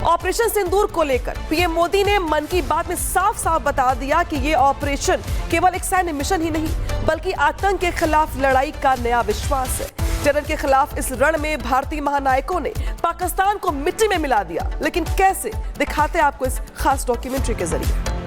Operation सिंदूर को लेकर PM Modi ने मन की बात में साफ साफ बता दिया कि ये ऑपरेशन केवल एक सैन्य मिशन ही नहीं बल्कि आतंक के खिलाफ लड़ाई का नया विश्वास है। टेरर के खिलाफ इस रण में भारतीय महानायकों ने पाकिस्तान को मिट्टी में मिला दिया, लेकिन कैसे, दिखाते आपको इस खास डॉक्यूमेंट्री के जरिए।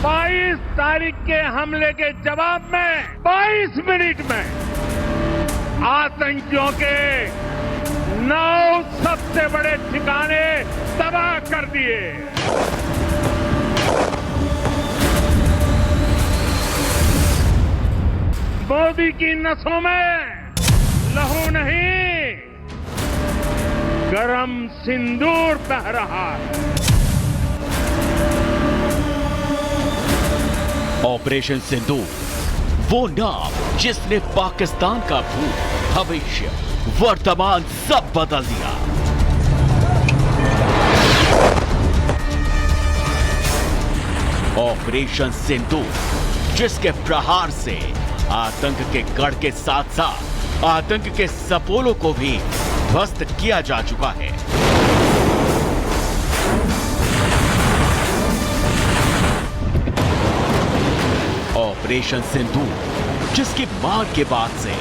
22 तारीख के हमले के जवाब में 22 मिनट में आतंकियों के 9 सबसे बड़े ठिकाने तबाह कर दिए। मोदी की नसों में लहू नहीं, गरम सिंदूर बह रहा है। ऑपरेशन सिंदूर, वो नाम जिसने पाकिस्तान का भूत, भविष्य, वर्तमान सब बदल दिया। ऑपरेशन सिंदूर, जिसके प्रहार से आतंक के गढ़ के साथ साथ आतंक के सपोलों को भी ध्वस्त किया जा चुका है। ऑपरेशन सिंदूर, जिसकी मार के बाद से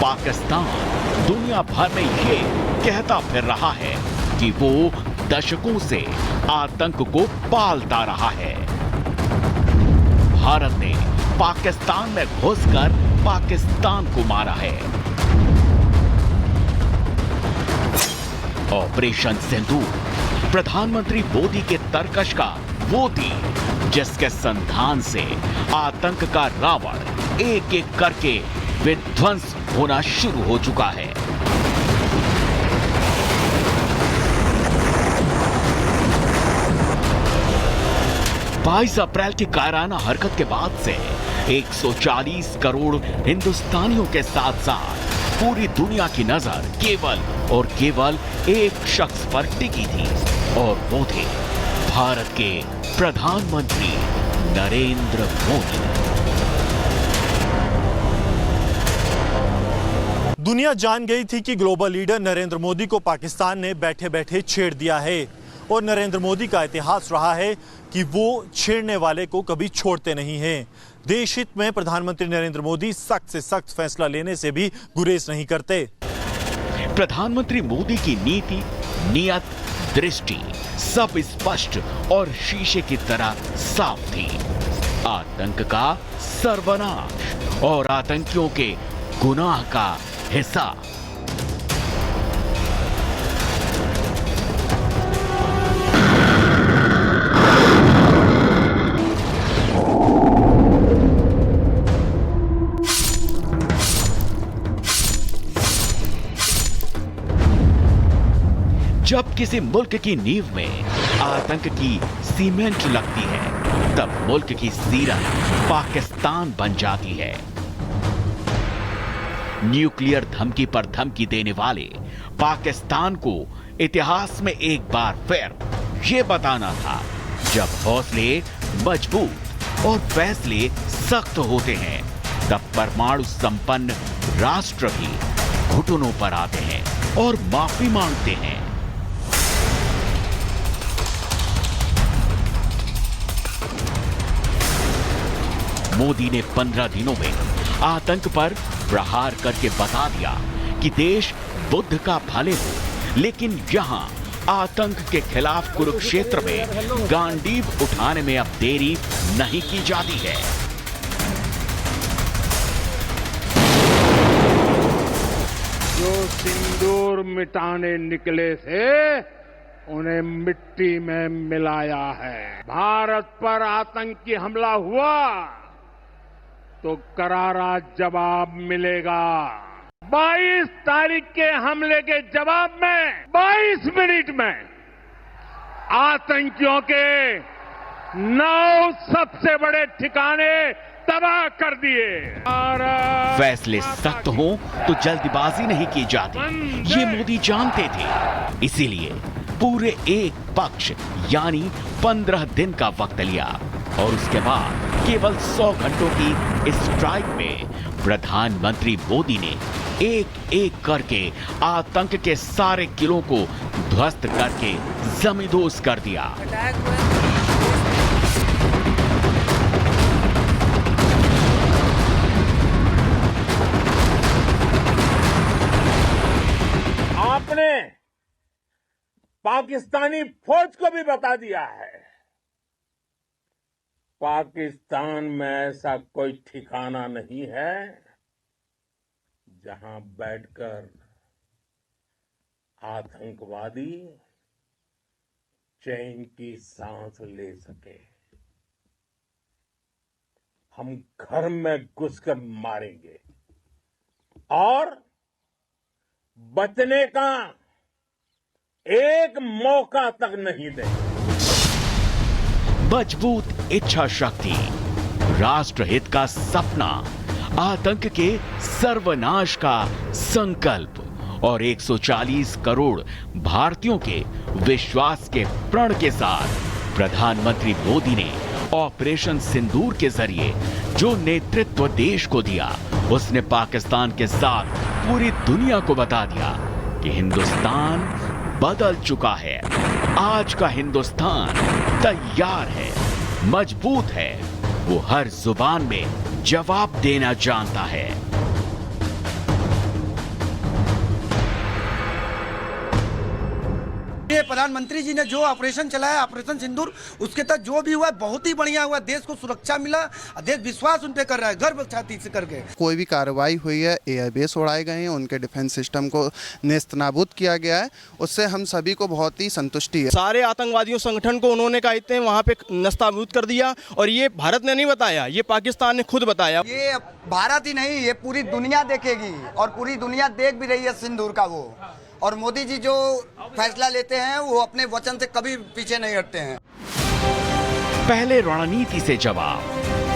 पाकिस्तान दुनिया भर में ये कहता फिर रहा है कि वो दशकों से आतंक को पालता रहा है। भारत ने पाकिस्तान में घुसकर पाकिस्तान को मारा है। ऑपरेशन सिंदूर, प्रधानमंत्री मोदी के तरकश का वो तीर जिसके संधान से आतंक का रावण एक एक करके विध्वंस होना शुरू हो चुका है। बाईस अप्रैल की कायराना हरकत के बाद से 140 करोड़ हिंदुस्तानियों के साथ साथ पूरी दुनिया की नजर केवल और केवल एक शख्स पर टिकी थी, और वो थे भारत के प्रधानमंत्री नरेंद्र मोदी। दुनिया जान गई थी कि ग्लोबल लीडर नरेंद्र मोदी को पाकिस्तान ने बैठे बैठे छेड़ दिया है, और नरेंद्र मोदी का इतिहास रहा है कि वो छेड़ने वाले को कभी छोड़ते नहीं हैं। देश हित में प्रधानमंत्री नरेंद्र मोदी सख्त से सख्त फैसला लेने से भी गुरेज नहीं करते। प्रधानमंत्री मोदी की नीति, नियत, दृष्टि सब स्पष्ट और शीशे की तरह साफ थी। आतंक का सर्वनाश और आतंकियों के गुनाह का हिसाब। जब किसी मुल्क की नींव में आतंक की सीमेंट लगती है, तब मुल्क की सीरत पाकिस्तान बन जाती है। न्यूक्लियर धमकी पर धमकी देने वाले पाकिस्तान को इतिहास में एक बार फिर यह बताना था, जब हौसले मजबूत और फैसले सख्त होते हैं, तब परमाणु संपन्न राष्ट्र भी घुटनों पर आते हैं और माफी मांगते हैं। मोदी ने 15 दिनों में आतंक पर प्रहार करके बता दिया कि देश बुद्ध का भले हो, लेकिन यहां आतंक के खिलाफ कुरुक्षेत्र में गांडीव उठाने में अब देरी नहीं की जाती है। जो सिंदूर मिटाने निकले थे, उन्हें मिट्टी में मिलाया है। भारत पर आतंकी हमला हुआ तो करारा जवाब मिलेगा। 22 तारीख के हमले के जवाब में 22 मिनट में आतंकियों के 9 सबसे बड़े ठिकाने तबाह कर दिए। फैसले सख्त हों तो जल्दबाजी नहीं की जाती, ये मोदी जानते थे। इसीलिए पूरे एक पक्ष यानी 15 दिन का वक्त लिया और उसके बाद केवल 100 घंटों की स्ट्राइक में प्रधानमंत्री मोदी ने एक एक करके आतंक के सारे किलों को ध्वस्त करके जमींदोज कर दिया। आपने पाकिस्तानी फौज को भी बता दिया है, पाकिस्तान में ऐसा कोई ठिकाना नहीं है जहां बैठकर आतंकवादी चैन की सांस ले सके। हम घर में घुसकर मारेंगे और बचने का एक मौका तक नहीं देंगे। मजबूत इच्छा शक्ति, राष्ट्रहित का सपना, आतंक के सर्वनाश का संकल्प और 140 करोड़ भारतीयों के विश्वास के प्रण के साथ प्रधानमंत्री मोदी ने ऑपरेशन सिंदूर के जरिए जो नेतृत्व देश को दिया, उसने पाकिस्तान के साथ पूरी दुनिया को बता दिया कि हिंदुस्तान बदल चुका है। आज का हिंदुस्तान तैयार है, मजबूत है, वो हर जुबान में जवाब देना जानता है। ये प्रधानमंत्री जी ने जो ऑपरेशन चलाया, ऑपरेशन सिंदूर, उसके तहत जो भी हुआ बहुत ही बढ़िया हुआ। देश को सुरक्षा मिला, देश विश्वास उन पे कर रहा है, गर्व छाती से करके। कोई भी कार्रवाई हुई है, एयरबेस उड़ाए गए हैं, उनके डिफेंस सिस्टम को नेस्तनाबूद किया गया है, उससे हम सभी को बहुत ही संतुष्टि है। सारे आतंकवादियों संगठन को उन्होंने कहते हैं वहाँ पे नेस्तनाबूद कर दिया और ये भारत ने नहीं बताया, ये पाकिस्तान ने खुद बताया। ये भारत ही नहीं, ये पूरी दुनिया देखेगी और पूरी दुनिया देख भी रही है सिंदूर का वो। और मोदी जी जो फैसला लेते हैं वो अपने वचन से कभी पीछे नहीं हटते हैं। पहले रणनीति से जवाब,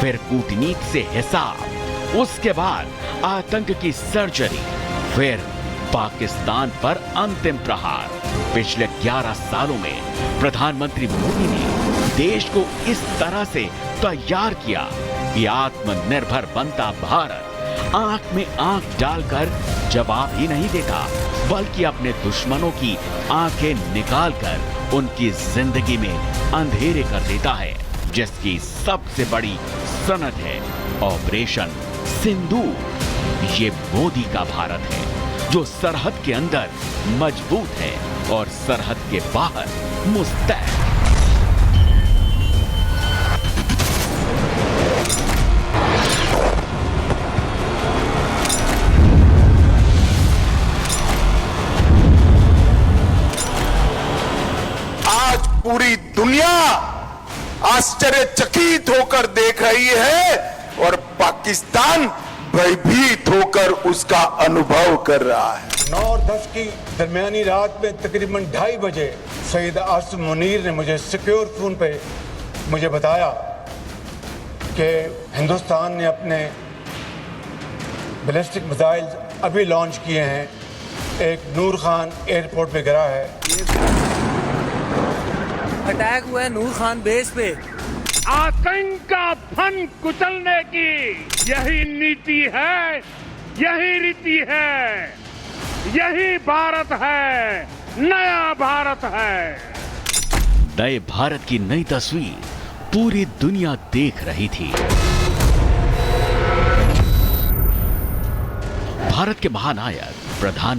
फिर कूटनीति से हिसाब, उसके बाद आतंक की सर्जरी, फिर पाकिस्तान पर अंतिम प्रहार। पिछले 11 सालों में प्रधानमंत्री मोदी ने देश को इस तरह से तैयार किया कि आत्मनिर्भर बनता भारत आंख में आंख डालकर जवाब ही नहीं देता, बल्कि अपने दुश्मनों की आंखें निकालकर उनकी जिंदगी में अंधेरे कर देता है, जिसकी सबसे बड़ी सनद है ऑपरेशन सिंदूर। ये मोदी का भारत है जो सरहद के अंदर मजबूत है और सरहद के बाहर मुस्तैद। पूरी दुनिया आश्चर्यचकित होकर देख रही है और पाकिस्तान भयभीत होकर उसका अनुभव कर रहा है। 9 और 10 की दरमियानी रात में तकरीबन 2:30 बजे सईद आसिम मुनीर ने मुझे सिक्योर फोन पे मुझे बताया कि हिंदुस्तान ने अपने बैलिस्टिक मिसाइल अभी लॉन्च किए हैं, एक नूर खान एयरपोर्ट पे गिरा है। अटैक हुआ है नूर खान बेस पे। आतंक का फन कुचलने की यही नीति है, यही रीति है, यही भारत है, नया भारत है। नए भारत की नई तस्वीर पूरी दुनिया देख रही थी। भारत के महानायक प्रधानमंत्री